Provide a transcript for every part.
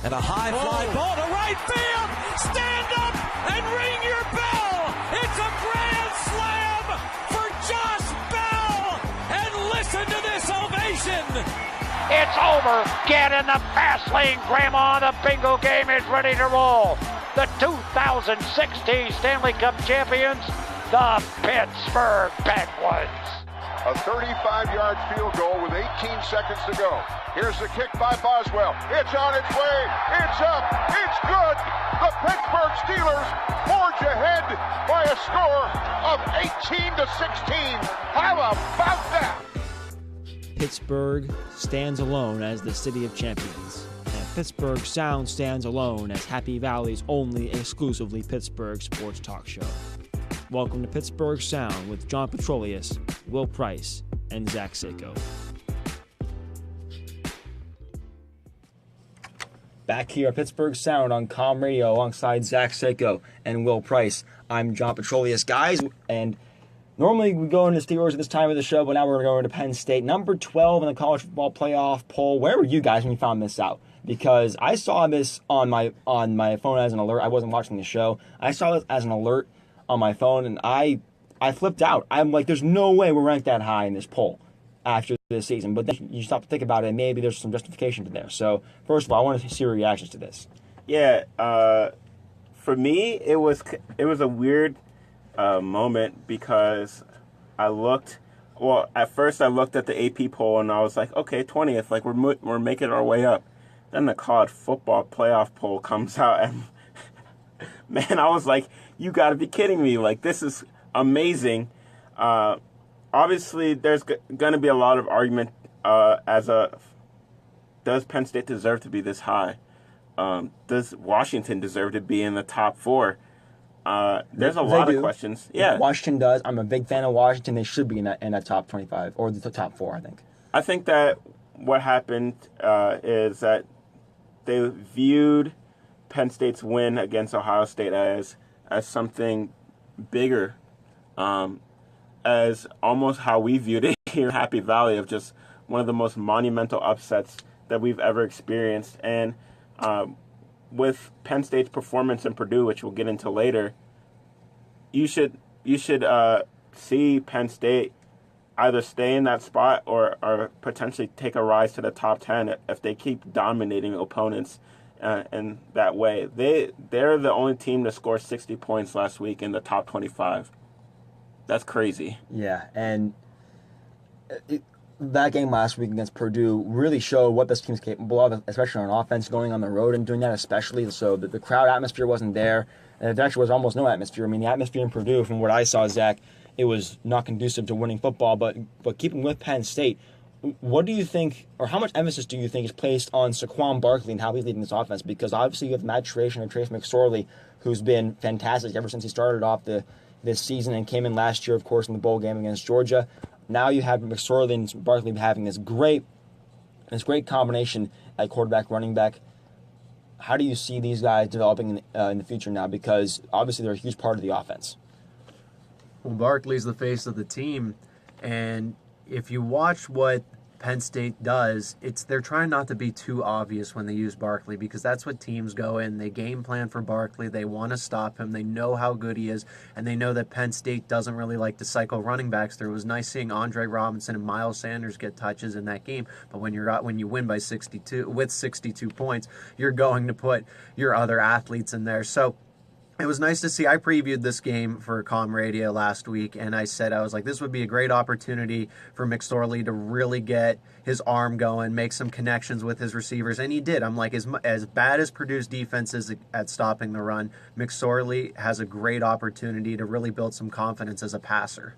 And a high fly ball to right field. Stand up and ring your bell. It's a grand slam for Josh Bell. And listen to this ovation. It's over. Get in the fast lane, Grandma. The bingo game is ready to roll. The 2016 Stanley Cup champions, the Pittsburgh Penguins. A 35-yard field goal with 18 seconds to go. Here's the kick by Boswell. It's on its way. It's up. It's good. The Pittsburgh Steelers forge ahead by a score of 18-16. How about that? Pittsburgh stands alone as the city of champions. And Pittsburgh Sound stands alone as Happy Valley's only exclusively Pittsburgh sports talk show. Welcome to Pittsburgh Sound with John Petrolias, Will Price, and Zach Seyko. Back here at Pittsburgh Sound on Com Radio alongside Zach Seyko and Will Price. I'm John Petrolias, guys, and normally we go into Steelers at this time of the show, but now we're going to Penn State, number 12 in the college football playoff poll. Where were you guys when you found this out? Because I saw this on my phone as an alert. I wasn't watching the show. I saw this as an alert on my phone, and I flipped out. I'm like, there's no way we're ranked that high in this poll after this season. But then you stop to think about it, and maybe there's some justification to there. So, first of all, I want to see your reactions to this. Yeah, for me, it was a weird moment because at first I looked at the AP poll, and I was like, okay, 20th, like we're making our way up. Then the college football playoff poll comes out, and man, I was like, you got to be kidding me. Like, this is amazing. Obviously, there's going to be a lot of argument does Penn State deserve to be this high? Does Washington deserve to be in the top 4? There's a lot of questions. Yeah, Washington does. I'm a big fan of Washington. They should be in that top 25 or the top 4, I think. I think that what happened is that they viewed Penn State's win against Ohio State as something bigger, as almost how we viewed it here in Happy Valley, of just one of the most monumental upsets that we've ever experienced. And with Penn State's performance in Purdue, which we'll get into later, you should see Penn State either stay in that spot or potentially take a rise to the top 10 if they keep dominating opponents in that way. They're the only team to score 60 points last week in the top 25. That's crazy. Yeah, and that game last week against Purdue really showed what this team's capable of, especially on offense, going on the road and doing that especially. So the crowd atmosphere wasn't there, and there actually was almost no atmosphere. I mean, the atmosphere in Purdue, from what I saw, Zach, it was not conducive to winning football. But keeping with Penn State, what do you think, or how much emphasis do you think is placed on Saquon Barkley and how he's leading this offense? Because obviously you have maturation of Trace McSorley, who's been fantastic ever since he started off this season and came in last year, of course, in the bowl game against Georgia. Now you have McSorley and Barkley having this great combination at quarterback, running back. How do you see these guys developing in the future now? Because obviously they're a huge part of the offense. Well, Barkley's the face of the team, and if you watch what Penn State does, they're trying not to be too obvious when they use Barkley, because that's what teams go in. They game plan for Barkley. They want to stop him. They know how good he is, and they know that Penn State doesn't really like to cycle running backs through. It was nice seeing Andre Robinson and Miles Sanders get touches in that game, but when you win by 62 points, you're going to put your other athletes in there. So it was nice to see. I previewed this game for Com Radio last week, and I was like, this would be a great opportunity for McSorley to really get his arm going, make some connections with his receivers, and he did. I'm like, as bad as Purdue's defense is at stopping the run, McSorley has a great opportunity to really build some confidence as a passer.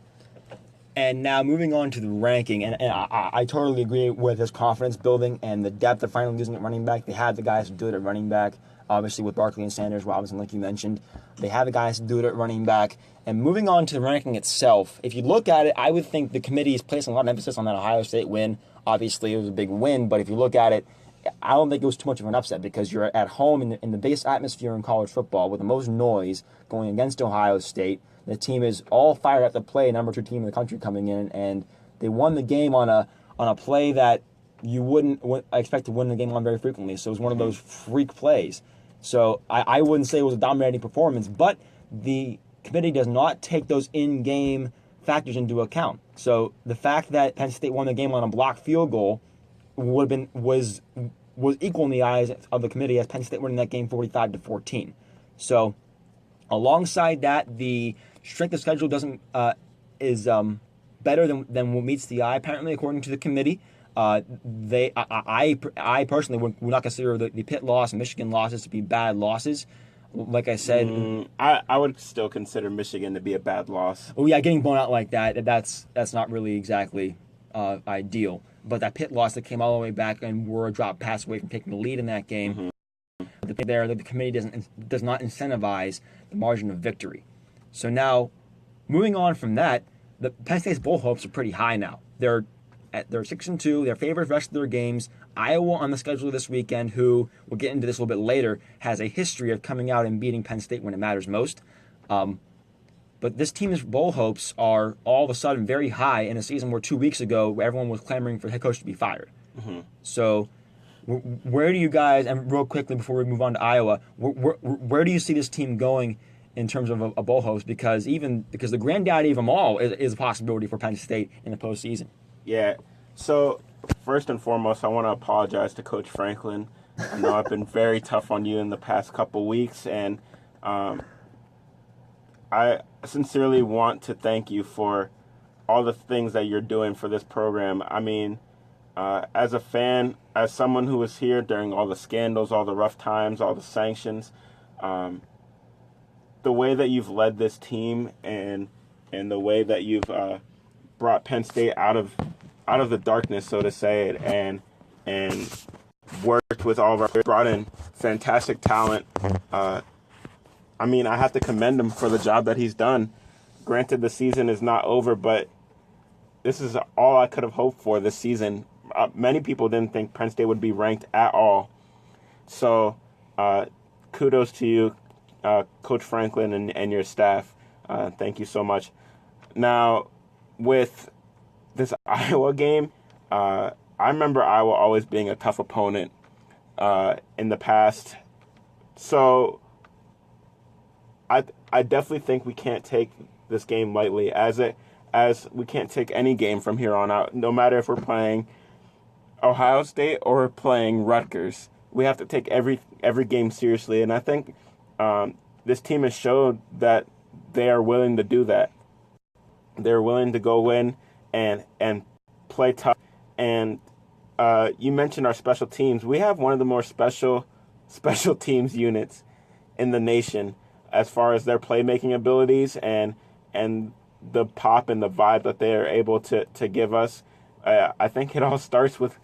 And now moving on to the ranking, and I totally agree with his confidence building and the depth of finally using at running back. They had the guys to do it at running back. Obviously, with Barkley and Sanders, Robinson, like you mentioned, they have the guys to do it at running back. And moving on to the ranking itself, if you look at it, I would think the committee is placing a lot of emphasis on that Ohio State win. Obviously, it was a big win, but if you look at it, I don't think it was too much of an upset because you're at home in the biggest atmosphere in college football with the most noise going against Ohio State. The team is all fired up to play, number 2 team in the country coming in, and they won the game on a play that you wouldn't expect to win the game on very frequently. So it was one of those freak plays. So I wouldn't say it was a dominating performance, but the committee does not take those in-game factors into account. So the fact that Penn State won the game on a blocked field goal was equal in the eyes of the committee as Penn State winning that game 45-14. So alongside that, the strength of schedule is better than what meets the eye, apparently, according to the committee. I personally would not consider the Pitt loss and Michigan losses to be bad losses. Like I said, I would still consider Michigan to be a bad loss. Oh yeah, getting blown out like that's not really exactly ideal. But that Pitt loss that came all the way back and were a drop pass away from taking the lead in that game, the committee does not incentivize the margin of victory. So now, moving on from that, the Penn State's bowl hopes are pretty high now. They're 6-2. They're favored the rest of their games. Iowa on the schedule this weekend, who we'll get into this a little bit later, has a history of coming out and beating Penn State when it matters most. But this team's bowl hopes are all of a sudden very high in a season where 2 weeks ago everyone was clamoring for the head coach to be fired. So where do you guys, and real quickly before we move on to Iowa, where do you see this team going in terms of a bowl host? Because the granddaddy of them all is a possibility for Penn State in the postseason. Yeah. So first and foremost, I want to apologize to Coach Franklin. I know I've been very tough on you in the past couple weeks, and I sincerely want to thank you for all the things that you're doing for this program. I mean, as a fan, as someone who was here during all the scandals, all the rough times, all the sanctions, the way that you've led this team and the way that you've brought Penn State out of the darkness, so to say, and worked with all of our, brought in fantastic talent. I mean, I have to commend him for the job that he's done. Granted, the season is not over, but this is all I could have hoped for this season. Many people didn't think Penn State would be ranked at all. So kudos to you, Coach Franklin, and your staff. Thank you so much. Now, with this Iowa game, I remember Iowa always being a tough opponent in the past. So I definitely think we can't take this game lightly, as we can't take any game from here on out, no matter if we're playing Ohio State or playing Rutgers. We have to take every game seriously, and I think this team has showed that they are willing to do that. They're willing to go in and play tough. And you mentioned our special teams. We have one of the more special teams units in the nation as far as their playmaking abilities and the pop and the vibe that they are able to give us. I think it all starts with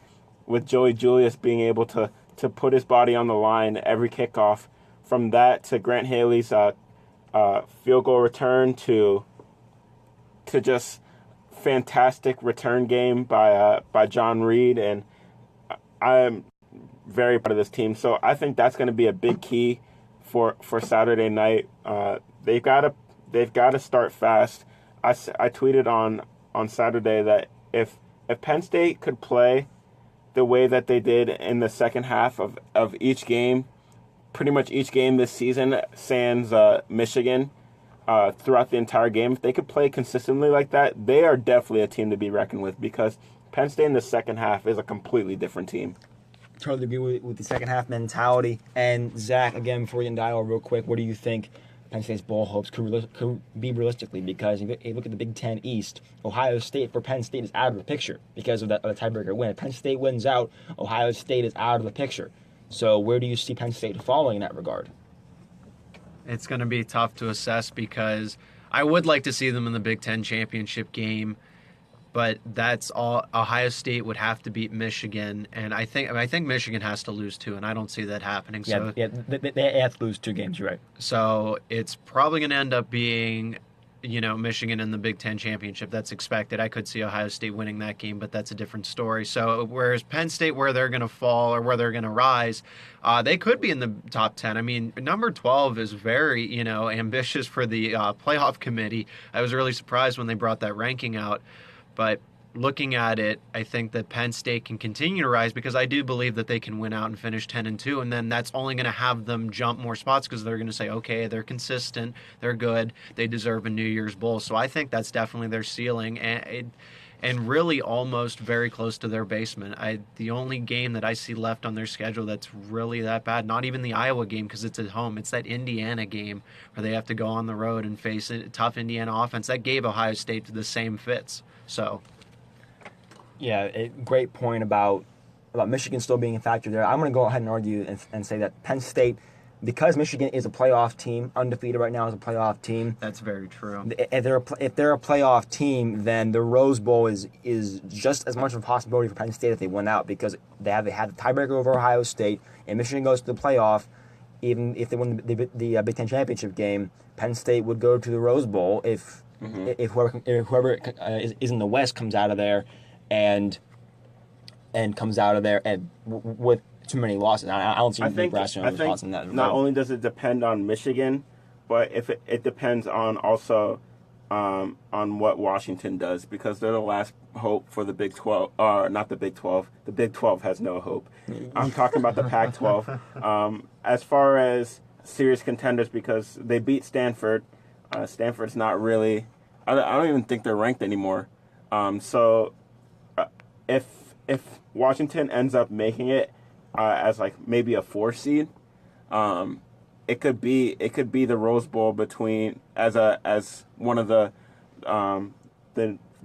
Joey Julius being able to put his body on the line every kickoff. From that to Grant Haley's field goal return to just fantastic return game by John Reed, and I'm very proud of this team. So I think that's going to be a big key for Saturday night. They've got to start fast. I tweeted on Saturday that if Penn State could play the way that they did in the second half of each game, pretty much each game this season, sans Michigan, throughout the entire game, if they could play consistently like that, they are definitely a team to be reckoned with, because Penn State in the second half is a completely different team. Totally agree with the second half mentality. And Zach, again, before we get into Iowa real quick, what do you think Penn State's bowl hopes could be realistically? Because if you look at the Big Ten East, Ohio State for Penn State is out of the picture because of the tiebreaker win. If Penn State wins out, Ohio State is out of the picture. So where do you see Penn State falling in that regard? It's going to be tough to assess because I would like to see them in the Big Ten championship game, but that's all. Ohio State would have to beat Michigan, and I think Michigan has to lose too, and I don't see that happening. So they have to lose 2 games, you're right. So it's probably going to end up being, Michigan in the Big Ten championship. That's expected. I could see Ohio State winning that game, but that's a different story. So whereas Penn State, where they're going to fall or where they're going to rise, they could be in the top 10. I mean, number 12 is very, ambitious for the playoff committee. I was really surprised when they brought that ranking out. But, looking at it, I think that Penn State can continue to rise because I do believe that they can win out and finish 10-2, and then that's only going to have them jump more spots because they're going to say, okay, they're consistent, they're good, they deserve a New Year's Bowl. So I think that's definitely their ceiling, and really almost very close to their basement. The only game that I see left on their schedule that's really that bad, not even the Iowa game because it's at home, it's that Indiana game where they have to go on the road and face a tough Indiana offense. That gave Ohio State the same fits. So, yeah, great point about Michigan still being a factor there. I'm going to go ahead and argue and say that Penn State, because Michigan is a playoff team, undefeated right now as a playoff team. That's very true. If they're a playoff team, then the Rose Bowl is just as much of a possibility for Penn State if they win out because they had the tiebreaker over Ohio State, and Michigan goes to the playoff. Even if they win the Big Ten championship game, Penn State would go to the Rose Bowl if whoever is in the West comes out of there and comes out of there and with too many losses. I don't see Nebraska in that. Not only does it depend on Michigan, but if it depends on also on what Washington does because they're the last hope for the Big 12. Not the Big 12. The Big 12 has no hope. I'm talking about the Pac-12. As far as serious contenders, because they beat Stanford. Stanford's not really. I don't even think they're ranked anymore. So if Washington ends up making it as like maybe a 4 seed, it could be the Rose Bowl between as one of the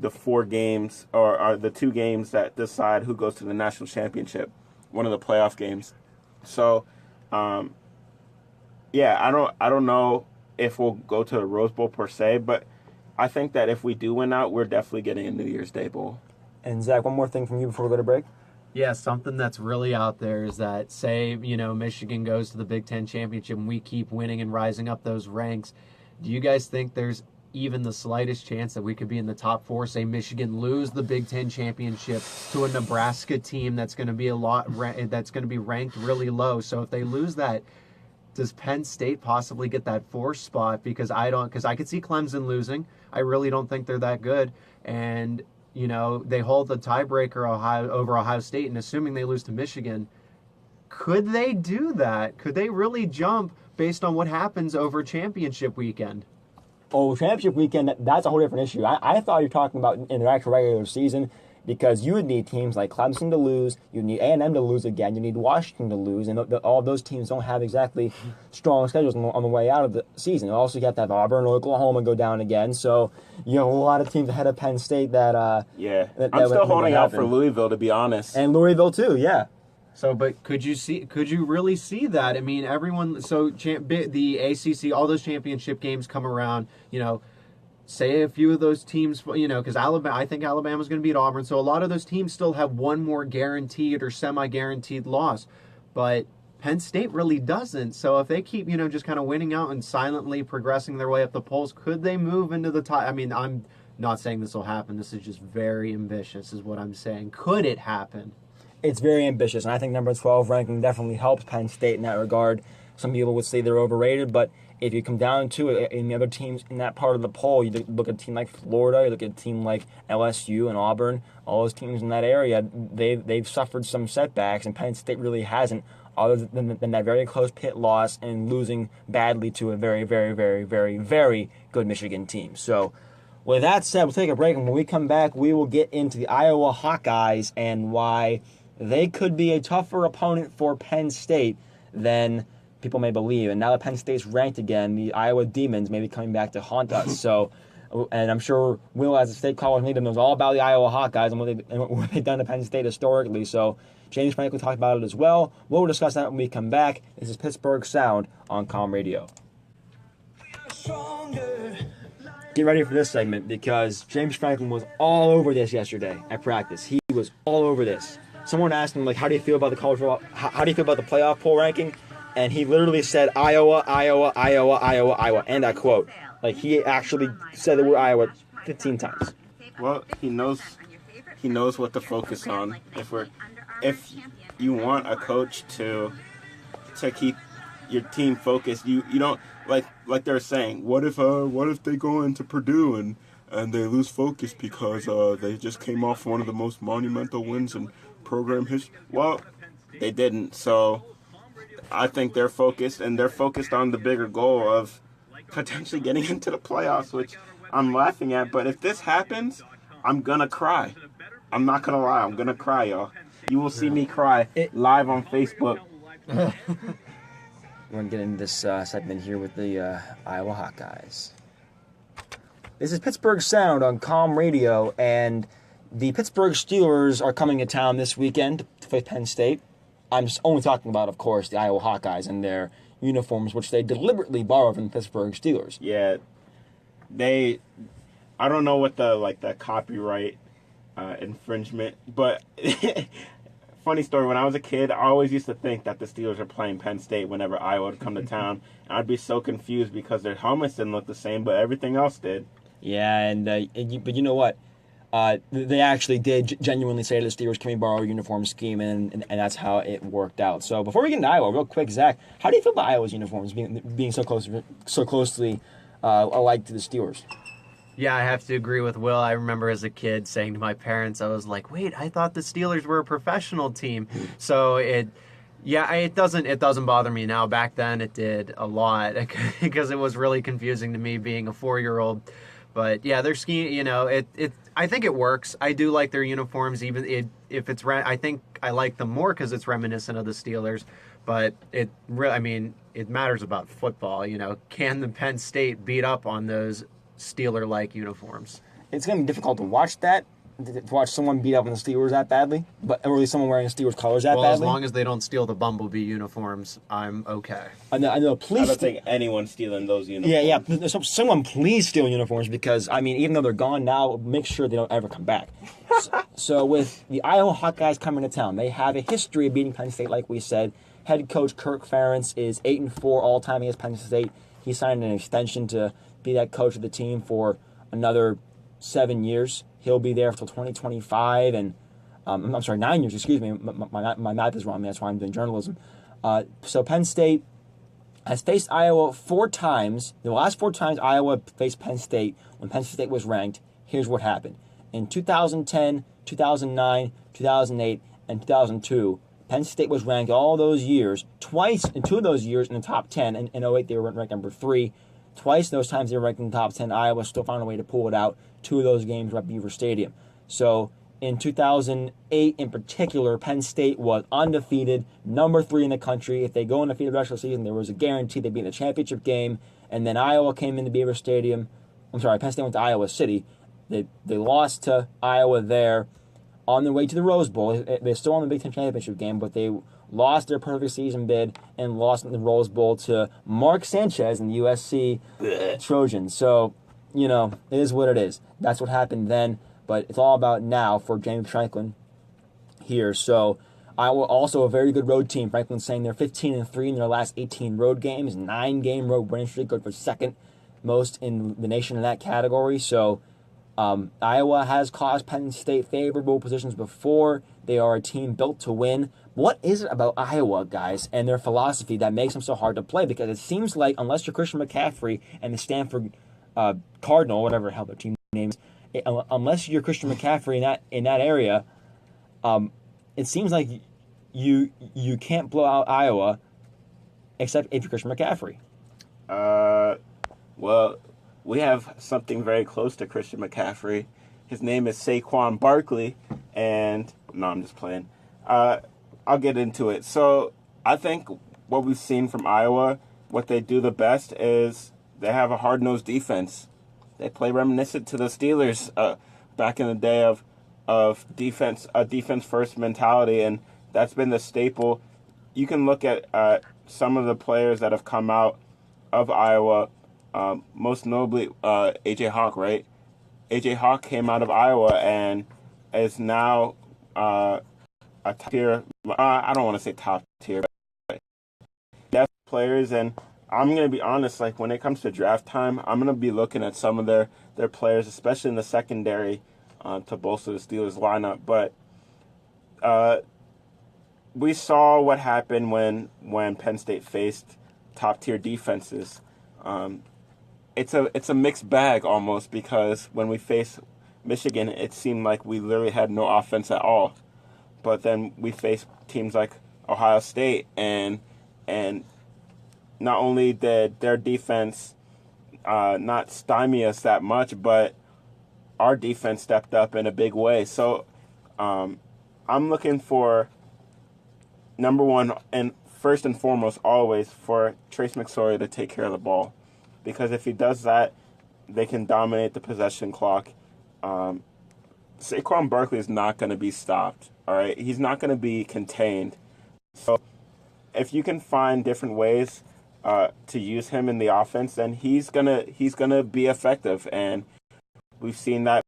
4 games or the 2 games that decide who goes to the national championship, one of the playoff games. So, yeah, I don't know if we'll go to the Rose Bowl per se, but I think that if we do win out, we're definitely getting a New Year's Day Bowl. And Zach, one more thing from you before we go to break. Yeah, something that's really out there is that, say, Michigan goes to the Big Ten championship and we keep winning and rising up those ranks. Do you guys think there's even the slightest chance that we could be in the top 4? Say Michigan lose the Big Ten championship to a Nebraska team that's going to be that's going to be ranked really low. So if they lose that, does Penn State possibly get that 4th spot? Because I could see Clemson losing. I really don't think they're that good, and they hold the tiebreaker over Ohio State, and assuming they lose to Michigan, could they do that? Could they really jump based on what happens over championship weekend? Oh, championship weekend, that's a whole different issue. I thought you were talking about in the actual regular season because you would need teams like Clemson to lose, you need A&M to lose again, you need Washington to lose, and all those teams don't have exactly strong schedules on the way out of the season. Also, you have to have Auburn and Oklahoma go down again, so you have a lot of teams ahead of Penn State that I'm still holding out for Louisville, to be honest. And Louisville, too, yeah. So, but could you really see that? I mean, the ACC, all those championship games come around, say a few of those teams, because I think Alabama's going to beat Auburn, so a lot of those teams still have one more guaranteed or semi-guaranteed loss, but Penn State really doesn't. So if they keep, just kind of winning out and silently progressing their way up the polls, could they move into the top? I mean, I'm not saying this will happen. This is just very ambitious, is what I'm saying. Could it happen? It's very ambitious, and I think number 12 ranking definitely helps Penn State in that regard. Some people would say they're overrated, but if you come down to it, in the other teams in that part of the poll, you look at a team like Florida, you look at a team like LSU and Auburn, all those teams in that area, they've suffered some setbacks, and Penn State really hasn't, other than that very close pit loss and losing badly to a very, very, very, very, very good Michigan team. So, with that said, we'll take a break, and when we come back, we will get into the Iowa Hawkeyes and why they could be a tougher opponent for Penn State than people may believe. And now that Penn State's ranked again, the Iowa Demons may be coming back to haunt us. So, and I'm sure Will, as a state college leader, knows all about the Iowa Hawkeyes and what they've done to Penn State historically. So James Franklin talked about it as well. We'll discuss that when we come back. This is Pittsburgh Sound on Calm Radio. Get ready for this segment because James Franklin was all over this yesterday at practice. He was all over this. Someone asked him, how do you feel about the how do you feel about the playoff poll ranking? And he literally said Iowa, Iowa, Iowa, Iowa, Iowa, and I quote. He actually said the word Iowa 15 times. Well, he knows what to focus on. If you want a coach to keep your team focused, you don't like they're saying. What if they go into Purdue and they lose focus because they just came off one of the most monumental wins in program history. Well, they didn't. So I think they're focused, and they're focused on the bigger goal of potentially getting into the playoffs, which I'm laughing at. But if this happens, I'm going to cry. I'm not going to lie. I'm going to cry, y'all. You will see me cry live on Facebook. We're going to get into this segment here with the Iowa Hawkeyes. This is Pittsburgh Sound on Calm Radio, and the Pittsburgh Steelers are coming to town this weekend to face Penn State. I'm just only talking about, of course, the Iowa Hawkeyes and their uniforms, which they deliberately borrowed from the Pittsburgh Steelers. Yeah, I don't know what the copyright infringement, but funny story, when I was a kid, I always used to think that the Steelers were playing Penn State whenever Iowa would come to town, and I'd be so confused because their helmets didn't look the same, but everything else did. Yeah, but you know what? They actually did genuinely say to the Steelers, can we borrow a uniform scheme, and that's how it worked out. So before we get into Iowa, real quick, Zach, how do you feel about Iowa's uniforms being so closely alike to the Steelers? Yeah, I have to agree with Will. I remember as a kid saying to my parents, I was like, wait, I thought the Steelers were a professional team. So it doesn't bother me now. Back then it did a lot because it was really confusing to me being a 4-year-old. But yeah, their scheme, I think it works. I do like their uniforms, even if it's I think I like them more because it's reminiscent of the Steelers. But it matters about football. Can the Penn State beat up on those Steeler-like uniforms? It's going to be difficult to watch someone beat up on the Steelers that badly, or at least someone wearing the Steelers colors that badly. Well, as long as they don't steal the Bumblebee uniforms, I'm okay. I know. Please, I don't think anyone's stealing those uniforms. Yeah. Someone please steal uniforms because, even though they're gone now, make sure they don't ever come back. So with the Iowa Hawkeyes coming to town, they have a history of beating Penn State, like we said. Head coach Kirk Ferentz is 8-4 all-time against Penn State. He signed an extension to be that coach of the team for another 7 years. He'll be there until 2025, and 9 years. Excuse me, my math is wrong. That's why I'm doing journalism. So Penn State has faced Iowa 4 times. The last 4 times Iowa faced Penn State, when Penn State was ranked, here's what happened. In 2010, 2009, 2008, and 2002, Penn State was ranked all those years, twice in 2 of those years in the top 10. In 2008, they were ranked number 3. Twice in those times they were ranked in the top 10. Iowa still found a way to pull it out. 2 of those games were at Beaver Stadium. So in 2008 in particular, Penn State was undefeated, number 3 in the country. If they go undefeated the rest of the season, there was a guarantee they'd be in the championship game. And then Iowa came into Beaver Stadium. Penn State went to Iowa City. They lost to Iowa there on their way to the Rose Bowl. They're still on the Big Ten championship game, but they lost their perfect season bid and lost in the Rose Bowl to Mark Sanchez and the USC Trojans. So, it is what it is. That's what happened then, but it's all about now for James Franklin here. So, Iowa also a very good road team. Franklin's saying they're 15-3 in their last 18 road games, 9-game road winning streak, good for second most in the nation in that category. So, Iowa has caused Penn State favorable positions before. They are a team built to win. What is it about Iowa, guys, and their philosophy that makes them so hard to play? Because it seems like unless you're Christian McCaffrey and the Stanford Cardinal, whatever the hell their team name is, unless you're Christian McCaffrey in that area, it seems like you can't blow out Iowa except if you're Christian McCaffrey. Well, we have something very close to Christian McCaffrey. His name is Saquon Barkley, and no, I'm just playing. I'll get into it. So I think what we've seen from Iowa, what they do the best is they have a hard-nosed defense. They play reminiscent to the Steelers back in the day of defense, a defense-first mentality, and that's been the staple. You can look at some of the players that have come out of Iowa. Most notably, A.J. Hawk, right? A.J. Hawk came out of Iowa and is now a top tier. I don't want to say top tier, but depth players. And I'm going to be honest, like when it comes to draft time, I'm going to be looking at some of their players, especially in the secondary, to bolster the Steelers lineup. But we saw what happened when Penn State faced top tier defenses. it's a mixed bag almost, because when we faced Michigan, it seemed like we literally had no offense at all. But then we faced teams like Ohio State, and not only did their defense not stymie us that much, but our defense stepped up in a big way. So I'm looking for, number one, and first and foremost, always, for Trace McSorley to take care of the ball. Because if he does that, they can dominate the possession clock. Saquon Barkley is not going to be stopped, all right? He's not going to be contained. So if you can find different ways to use him in the offense, then he's gonna be effective. And we've seen that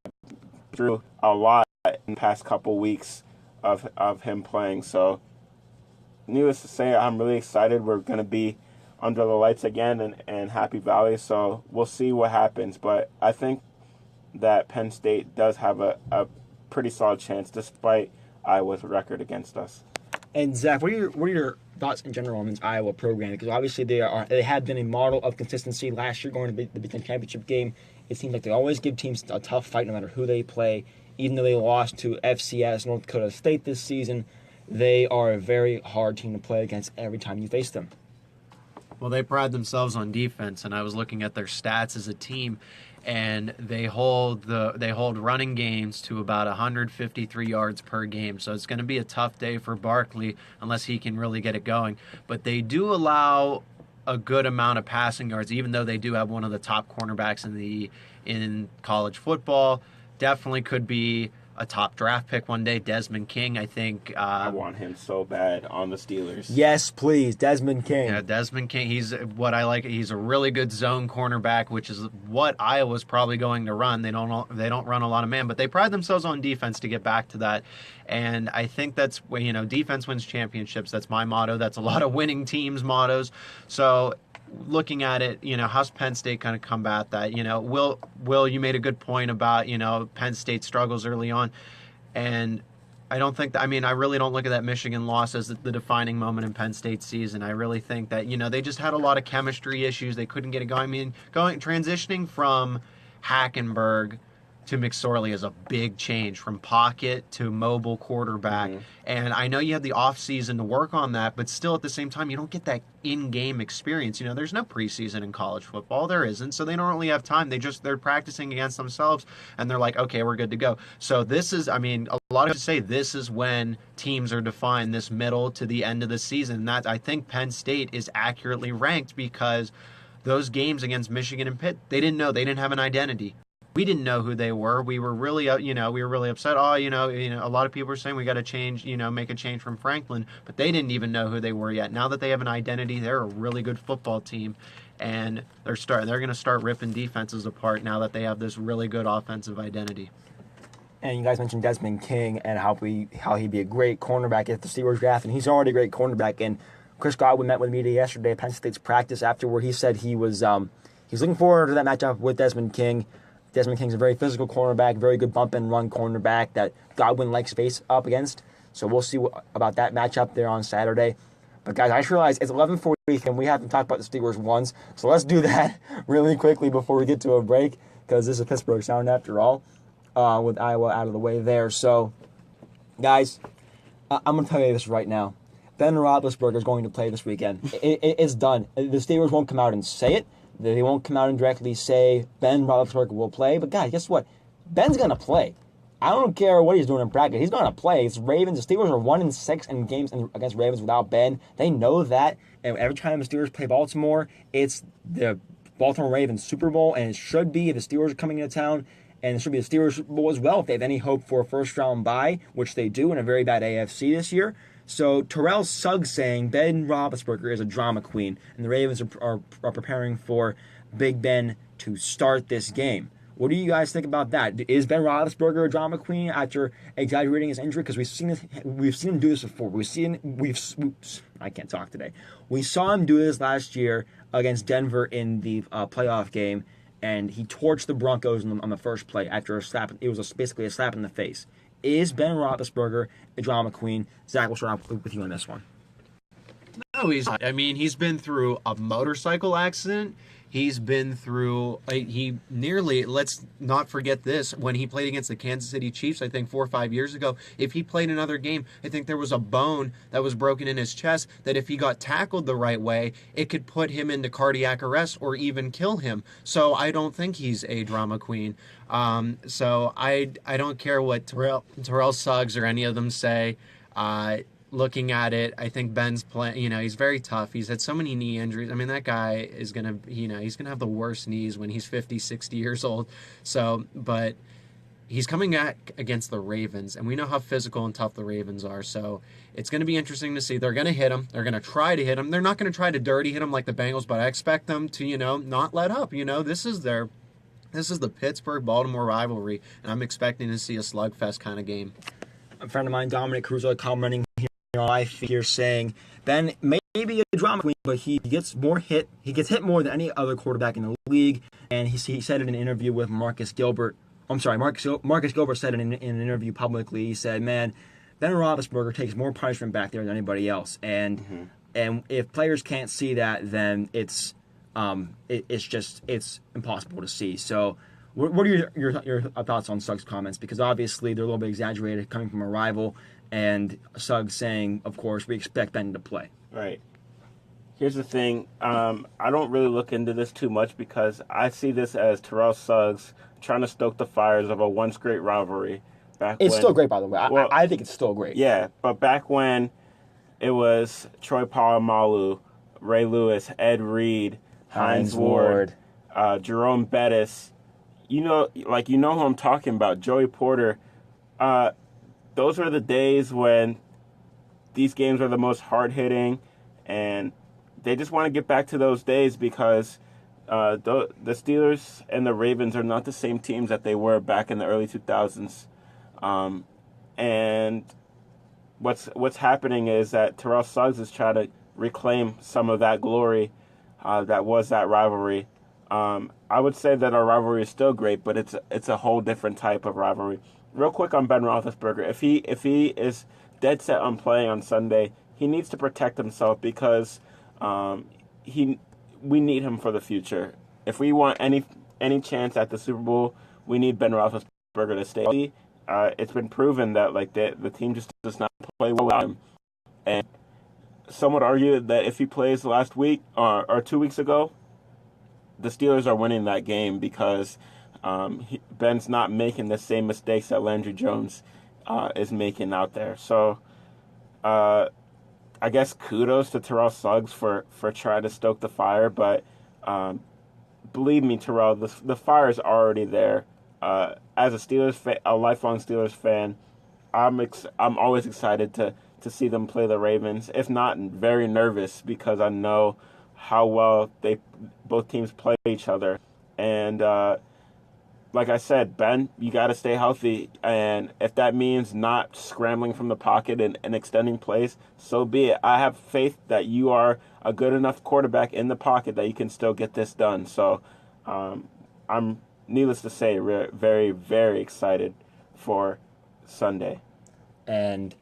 through a lot in the past couple weeks of him playing. So needless to say, I'm really excited. We're going to be under the lights again in Happy Valley, so we'll see what happens. But I think that Penn State does have a pretty solid chance, despite Iowa's record against us. And Zach, what are your thoughts in general on this Iowa program? Because obviously they have been a model of consistency. Last year, going to the Big Ten championship game, it seems like they always give teams a tough fight no matter who they play. Even though they lost to FCS North Dakota State this season, they are a very hard team to play against every time you face them. Well, they pride themselves on defense, and I was looking at their stats as a team, and they hold running games to about 153 yards per game. So it's going to be a tough day for Barkley unless he can really get it going. But they do allow a good amount of passing yards, even though they do have one of the top cornerbacks in college football. Definitely could be a top draft pick one day. Desmond King, I think. I want him so bad on the Steelers. Yes, please, Desmond King. Yeah, Desmond King. He's what I like. He's a really good zone cornerback, which is what Iowa's probably going to run. They don't run a lot of man, but they pride themselves on defense to get back to that. And I think that's defense wins championships. That's my motto. That's a lot of winning teams' mottos. So, looking at it, how's Penn State kind of combat that? Will, you made a good point about, Penn State struggles early on. And I don't think I really don't look at that Michigan loss as the defining moment in Penn State's season. I really think that, they just had a lot of chemistry issues. They couldn't get it going. Transitioning from Hackenberg to McSorley is a big change, from pocket to mobile quarterback. Mm-hmm. And I know you had the offseason to work on that, but still at the same time, you don't get that in-game experience. There's no preseason in college football. There isn't. So they don't really have time. They're practicing against themselves, and they're like, okay, we're good to go. So this is, a lot of people say this is when teams are defined, this middle to the end of the season. And that, I think Penn State is accurately ranked because those games against Michigan and Pitt, they didn't know. They didn't have an identity. We didn't know who they were. We were really, upset. A lot of people are saying we got to change, make a change from Franklin, but they didn't even know who they were yet. Now that they have an identity, they're a really good football team, and they're going to start ripping defenses apart now that they have this really good offensive identity. And you guys mentioned Desmond King and how he'd be a great cornerback at the Steelers draft, and he's already a great cornerback. And Chris Godwin met with media yesterday at Penn State's practice afterward. He said he was looking forward to that matchup with Desmond King. Desmond King's a very physical cornerback, very good bump and run cornerback that Godwin likes face up against. So we'll see about that matchup there on Saturday. But guys, I just realized it's 11:40 and we haven't talked about the Steelers once. So let's do that really quickly before we get to a break, because this is Pittsburgh Sound after all, with Iowa out of the way there. So, guys, I'm going to tell you this right now. Ben Roethlisberger is going to play this weekend. It's done. The Steelers won't come out and say it. They won't come out and directly say Ben Roethlisberger will play. But, guys, guess what? Ben's going to play. I don't care what he's doing in practice. He's going to play. It's Ravens. The Steelers are 1-6 in games against Ravens without Ben. They know that. And every time the Steelers play Baltimore, it's the Baltimore Ravens Super Bowl. And it should be. The Steelers are coming into town. And it should be the Steelers Super Bowl as well if they have any hope for a first-round bye, which they do in a very bad AFC this year. So Terrell Suggs saying Ben Roethlisberger is a drama queen, and the Ravens are preparing for Big Ben to start this game. What do you guys think about that? Is Ben Roethlisberger a drama queen after exaggerating his injury? Because we've seen him do this before. I can't talk today. We saw him do this last year against Denver in the playoff game, and he torched the Broncos on the first play after a slap. It was basically a slap in the face. Is Ben Roethlisberger a drama queen? Zach, we'll start off with you on this one. No, No, he's not. I mean, he's been through a motorcycle accident. He's been through, let's not forget this, when he played against the Kansas City Chiefs, I think 4 or 5 years ago, if he played another game, I think there was a bone that was broken in his chest that if he got tackled the right way, it could put him into cardiac arrest or even kill him. So I don't think he's a drama queen. So I don't care what Terrell Suggs or any of them say. Looking at it, I think Ben's playing, he's very tough. He's had so many knee injuries. I mean, that guy is going to, he's going to have the worst knees when he's 50, 60 years old. So, but he's coming back against the Ravens, and we know how physical and tough the Ravens are. So it's going to be interesting to see. They're going to hit him. They're going to try to hit him. They're not going to try to dirty hit him like the Bengals, but I expect them to, not let up. This is the Pittsburgh-Baltimore rivalry, and I'm expecting to see a slugfest kind of game. A friend of mine, Dominic Caruso, commenting here on my feed here saying, Ben may be a drama queen, but he gets hit more than any other quarterback in the league. And he said in an interview with Marcus Gilbert, Marcus Gilbert said in an interview publicly, he said, man, Ben Roethlisberger takes more punishment back there than anybody else. And if players can't see that, then it's impossible to see. So what are your thoughts on Suggs' comments? Because obviously they're a little bit exaggerated coming from a rival, and Suggs saying, of course, we expect Ben to play. Right. Here's the thing. I don't really look into this too much because I see this as Terrell Suggs trying to stoke the fires of a once great rivalry. It's still great, by the way. I think it's still great. Yeah, but back when it was Troy Polamalu, Ray Lewis, Ed Reed, Hines Ward, Jerome Bettis, you know who I'm talking about, Joey Porter. Those are the days when these games are the most hard-hitting, and they just want to get back to those days because the Steelers and the Ravens are not the same teams that they were back in the early 2000s. And what's happening is that Terrell Suggs is trying to reclaim some of that glory that was that rivalry. I would say that our rivalry is still great, but it's a whole different type of rivalry. Real quick on Ben Roethlisberger, if he is dead set on playing on Sunday, he needs to protect himself because we need him for the future. If we want any chance at the Super Bowl, we need Ben Roethlisberger to stay healthy. It's been proven that the team just does not play well without him, and some would argue that if he plays last week or 2 weeks ago, the Steelers are winning that game because Ben's not making the same mistakes that Landry Jones is making out there. So I guess kudos to Terrell Suggs for trying to stoke the fire, but believe me, Terrell, the fire is already there. As a lifelong Steelers fan, I'm always excited to see them play the Ravens. If not, very nervous because I know how well both teams play each other. And like I said, Ben, you got to stay healthy. And if that means not scrambling from the pocket and extending plays, so be it. I have faith that you are a good enough quarterback in the pocket that you can still get this done. So I'm, needless to say, very, very excited for Sunday. And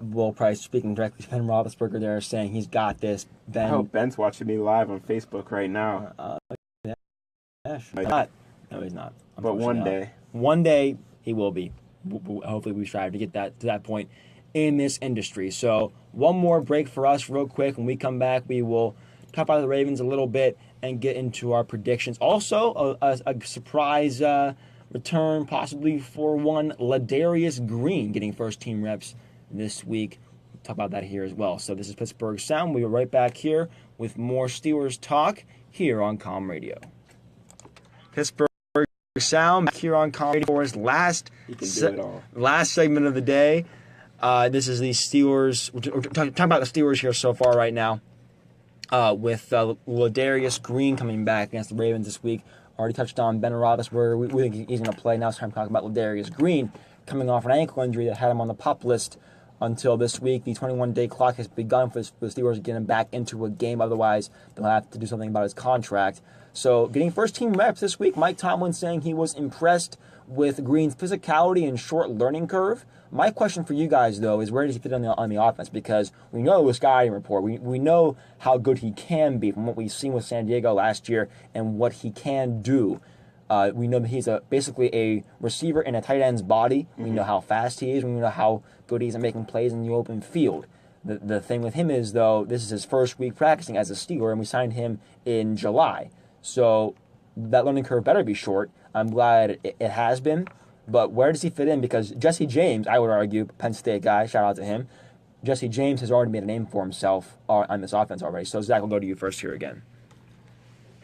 Will Price speaking directly to Ben Roethlisberger there, saying he's got this. I hope Ben's watching me live on Facebook right now. Yeah, sure. No, he's not. But one day he will be. Hopefully, we strive to get to that point in this industry. So one more break for us, real quick. When we come back, we will talk about the Ravens a little bit and get into our predictions. Also, a surprise return, possibly for one Ladarius Green, getting first-team reps this week. We'll talk about that here as well. So this is Pittsburgh Sound. We'll be right back here with more Steelers talk here on Com Radio. Pittsburgh Sound back here on Com Radio for his last segment of the day. This is the Steelers. We're talking about the Steelers here so far right now. With Ladarius Green coming back against the Ravens this week. Already touched on Ben Roethlisberger. We think he's going to play. Now it's time to talk about Ladarius Green coming off an ankle injury that had him on the PUP list until this week. The 21-day clock has begun for the Steelers to get him back into a game. Otherwise, they'll have to do something about his contract. So getting first-team reps this week, Mike Tomlin saying he was impressed with Green's physicality and short learning curve. My question for you guys, though, is where does he fit on the offense? Because we know the scouting report. We know how good he can be from what we've seen with San Diego last year and what he can do. We know that he's basically a receiver in a tight end's body. We know how fast he is. We know how good he is at making plays in the open field. The thing with him is, though, this is his first week practicing as a Steeler, and we signed him in July. So that learning curve better be short. I'm glad it has been. But where does he fit in? Because Jesse James, I would argue, Penn State guy, shout out to him. Jesse James has already made a name for himself on this offense already. So, Zach, we'll go to you first here again.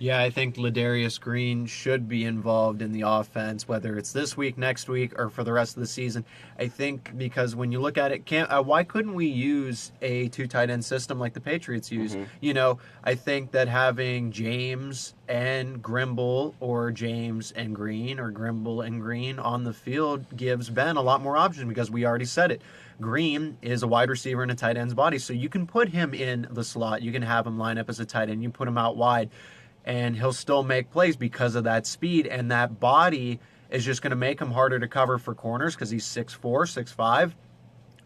Yeah, I think Ladarius Green should be involved in the offense, whether it's this week, next week, or for the rest of the season. I think because when you look at it, why couldn't we use a two tight end system like the Patriots use? You know, I think that having James and Grimble or James and Green or Grimble and Green on the field gives Ben a lot more options because we already said it. Green is a wide receiver in a tight end's body, so you can put him in the slot. You can have him line up as a tight end. You put him out wide, and he'll still make plays because of that speed, and that body is just going to make him harder to cover for corners because he's 6'4", 6'5",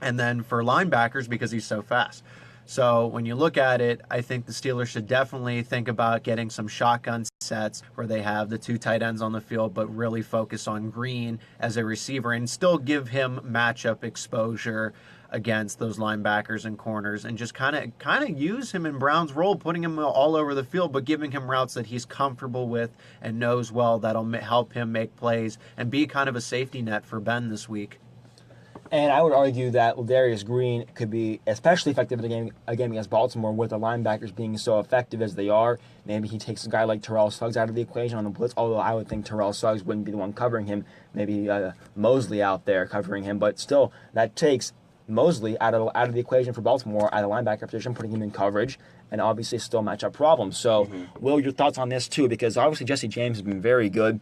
and then for linebackers because he's so fast. So when you look at it, I think the Steelers should definitely think about getting some shotgun sets where they have the two tight ends on the field, but really focus on Green as a receiver and still give him matchup exposure against those linebackers and corners, and just kind of use him in Brown's role, putting him all over the field, but giving him routes that he's comfortable with and knows well that'll help him make plays and be kind of a safety net for Ben this week. And I would argue that Ladarius Green could be especially effective in a game against Baltimore with the linebackers being so effective as they are. Maybe he takes a guy like Terrell Suggs out of the equation on the blitz, although I would think Terrell Suggs wouldn't be the one covering him. Maybe Mosley out there covering him. But still, that takes Mosley out of the equation for Baltimore at a linebacker position, putting him in coverage, and obviously still matchup problems. So, Will, your thoughts on this too? Because obviously Jesse James has been very good.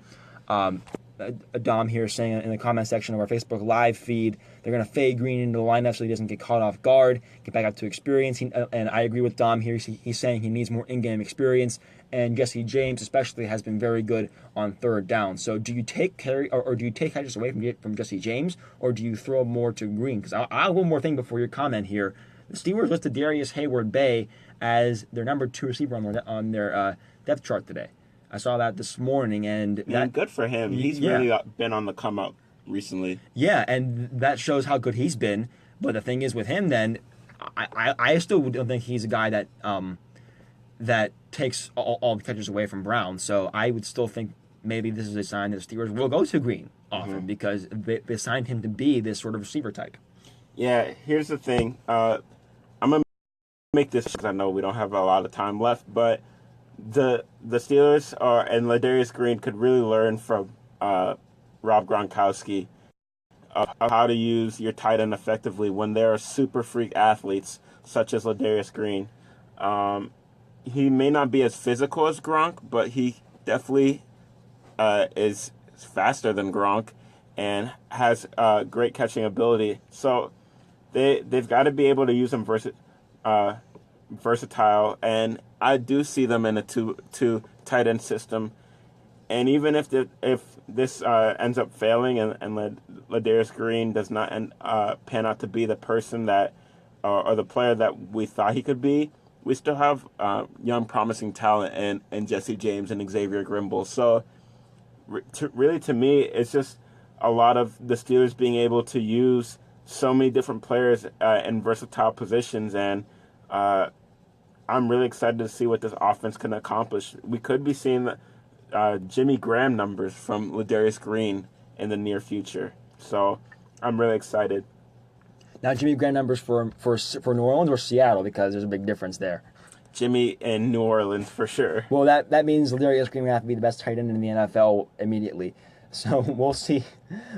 Dom here saying in the comment section of our Facebook live feed, they're going to fade Green into the lineup so he doesn't get caught off guard, get back up to experience. And I agree with Dom here. He's saying he needs more in-game experience. And Jesse James especially has been very good on third down. So do you take or do you take catches away from Jesse James, or do you throw more to Green? Because I'll have one more thing before your comment here. The Steelers listed Darius Hayward-Bay as their number 2 receiver on their depth chart today. I saw that this morning, and good for him. He's really been on the come up recently. Yeah, and that shows how good he's been. But the thing is with him, then I still don't think he's a guy that that takes all the catches away from Brown. So I would still think maybe this is a sign that the Steelers will go to Green often because they signed him to be this sort of receiver type. Yeah, here's the thing. I'm gonna make this because I know we don't have a lot of time left, but the Steelers and Ladarius Green could really learn from Rob Gronkowski of how to use your tight end effectively when there are super freak athletes such as Ladarius Green. He may not be as physical as Gronk, but he definitely is faster than Gronk and has great catching ability. So they've got to be able to use him versatile, and I do see them in a two tight end system. And even if this ends up failing and Ladarius Green does not pan out to be the person that or the player that we thought he could be, we still have young promising talent in Jesse James and Xavier Grimble. So to me, it's just a lot of the Steelers being able to use so many different players in versatile positions, and I'm really excited to see what this offense can accomplish. We could be seeing Jimmy Graham numbers from Ladarius Green in the near future. So I'm really excited. Now, Jimmy Graham numbers for New Orleans or Seattle, because there's a big difference there. Jimmy in New Orleans for sure. Well, that means Ladarius Green will have to be the best tight end in the NFL immediately. So we'll see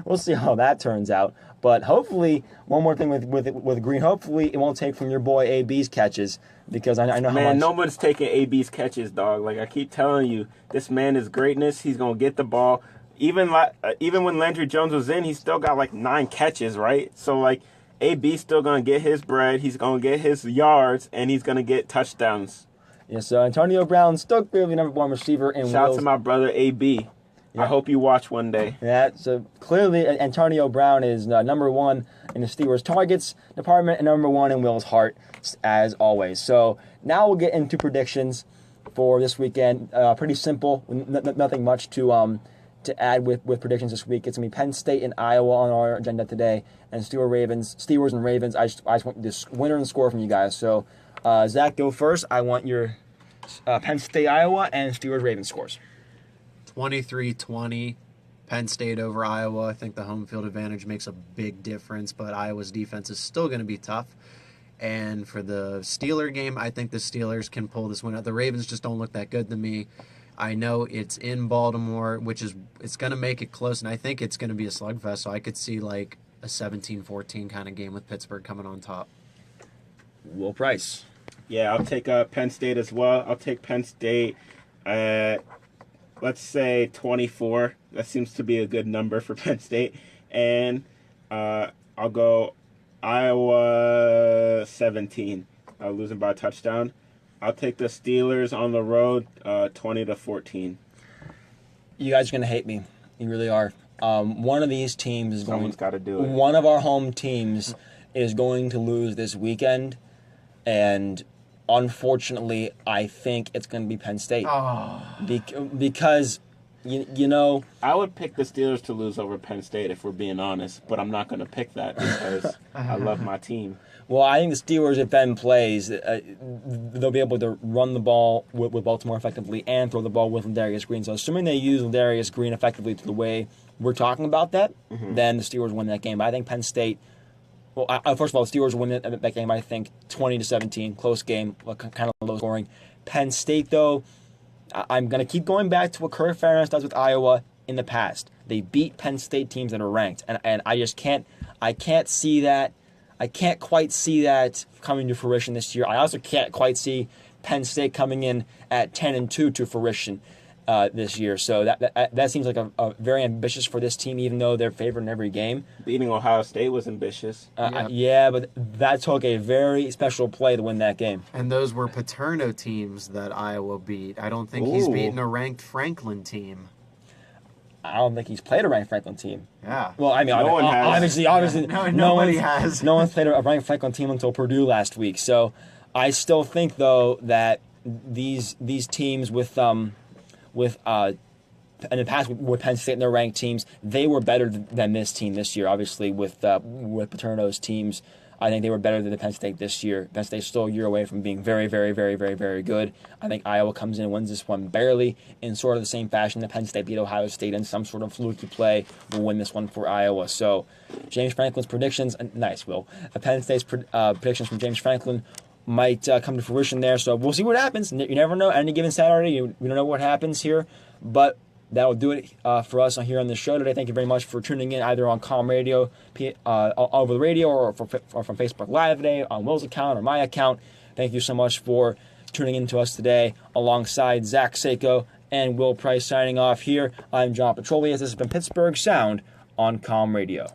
how that turns out. But hopefully, one more thing with Green. Hopefully, it won't take from your boy AB's catches, because I know how much. Man, nobody's taking AB's catches, dog. Like I keep telling you, this man is greatness. He's gonna get the ball. Even when Landry Jones was in, he still got like 9 catches, right? So like, AB's still going to get his bread. He's going to get his yards, and he's going to get touchdowns. Yeah, so Antonio Brown still clearly number one receiver in Shout out Will's. to my brother AB. Yeah. I hope you watch one day. Yeah, so clearly Antonio Brown is number one in the Steelers' targets department and number one in Will's heart, as always. So now we'll get into predictions for this weekend. Pretty simple, nothing much to add with predictions this week. It's going to be Penn State and Iowa on our agenda today, and Steelers and Ravens. I just want this winner and score from you guys. So, Zach, go first. I want your Penn State, Iowa, and Steelers, Ravens scores. 23-20, Penn State over Iowa. I think the home field advantage makes a big difference, but Iowa's defense is still going to be tough. And for the Steeler game, I think the Steelers can pull this one out. The Ravens just don't look that good to me. I know it's in Baltimore, it's going to make it close, and I think it's going to be a slugfest, so I could see like a 17-14 kind of game with Pittsburgh coming on top. Will Price. Yeah, I'll take Penn State as well. I'll take Penn State at, let's say, 24. That seems to be a good number for Penn State. And I'll go Iowa 17, losing by a touchdown. I'll take the Steelers on the road 20-14. You guys are going to hate me. You really are. One of these teams is Someone's got to do it. One of our home teams is going to lose this weekend, and unfortunately, I think it's going to be Penn State. Oh. Because, you know... I would pick the Steelers to lose over Penn State if we're being honest, but I'm not going to pick that because I love my team. Well, I think the Steelers, if Ben plays, they'll be able to run the ball with Baltimore effectively and throw the ball with Ladarius Green. So assuming they use Ladarius Green effectively to the way we're talking about that, then the Steelers win that game. But I think Penn State... Well, first of all, the Steelers win that game, I think, 20-17. Close game, kind of low scoring. Penn State, though, I'm going to keep going back to what Kirk Ferentz does with Iowa in the past. They beat Penn State teams that are ranked, and I just can't see that. I can't quite see that coming to fruition this year. I also can't quite see Penn State coming in at 10-2 to fruition this year. So that seems like a very ambitious for this team, even though they're favored in every game. Beating Ohio State was ambitious. Yeah, but that took a very special play to win that game. And those were Paterno teams that Iowa beat. I don't think he's beaten a ranked Franklin team. I don't think he's played a ranked Franklin team. Yeah. Well, I mean, No one has. obviously, nobody has. No one's played a ranked Franklin team until Purdue last week. So, I still think though that these teams in the past with Penn State and their ranked teams, they were better than this team this year. Obviously, with Paterno's teams, I think they were better than the Penn State this year. Penn State's still a year away from being very, very, very, very, very good. I think Iowa comes in and wins this one barely in sort of the same fashion that Penn State beat Ohio State in some sort of fluky play. Will win this one for Iowa. So, James Franklin's predictions, nice, Will. Penn State's predictions from James Franklin might come to fruition there. So we'll see what happens. You never know. Any given Saturday, we don't know what happens here. But that'll do it for us here on the show today. Thank you very much for tuning in either on Calm Radio, over the radio, or from Facebook Live today, on Will's account or my account. Thank you so much for tuning in to us today alongside Zach Seyko and Will Price signing off here. I'm John Petrolias. This has been Pittsburgh Sound on Calm Radio.